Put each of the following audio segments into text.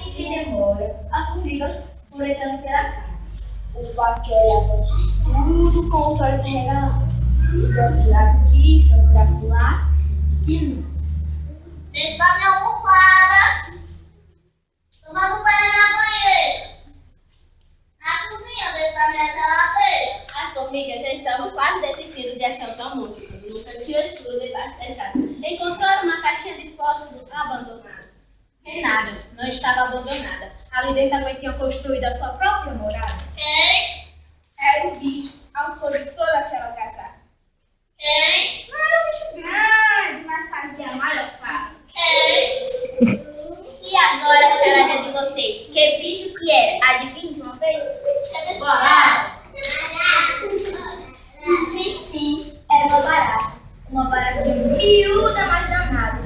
se demora, as formigas furetando pela casa. O pato olhava tudo com os olhos arregalados. Procura aqui, procura lá, e não. Dentro da minha almofada, tomando banho na banheira, na cozinha, dentro da minha geladeira. As formigas já estavam quase desistindo de achar o Tomute, quando no cantinho escuro debaixo da escada encontraram uma caixinha de fósforo abandonada. Em nada, não estava abandonada. Ali dentro a mãe tinha construído a sua própria morada. Quem? Era o bicho, autor de toda aquela algazarra. Quem? Não era um bicho grande, mas fazia a maior farra. Quem? E agora a charada de vocês? Que bicho que era? Adivinha de uma vez? Bora! Sim, era uma barata. Uma baratinha miúda, mas danada.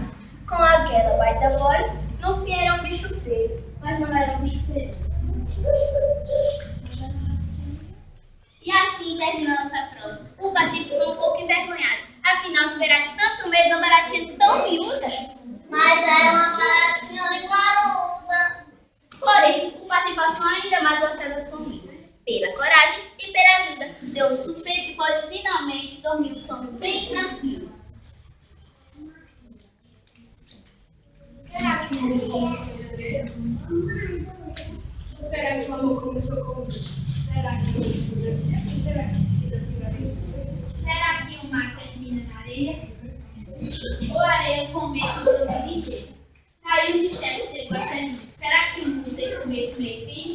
Com aquela baita voz, no fim era um bicho feio. Mas não era um bicho feio. E assim terminou nossa prosa. O Pati ficou um pouco envergonhado. Afinal, tivera tanto medo de uma baratinha tão miúda. Mas era uma baratinha de caruda. Porém, o Pati passou ainda mais a gostar das formigas. Pela coragem e pela ajuda, deu um suspiro e pôde finalmente dormir um sono bem tranquilo. Será que o começou a beber? Ou será que o amor começou a comer? Será que o Será que precisa primeiro? Será que o mar termina na areia? Ou a areia começa o mundo inteiro? Aí o mistério chegou até mim. Será que o mundo tem começo, meio e fim?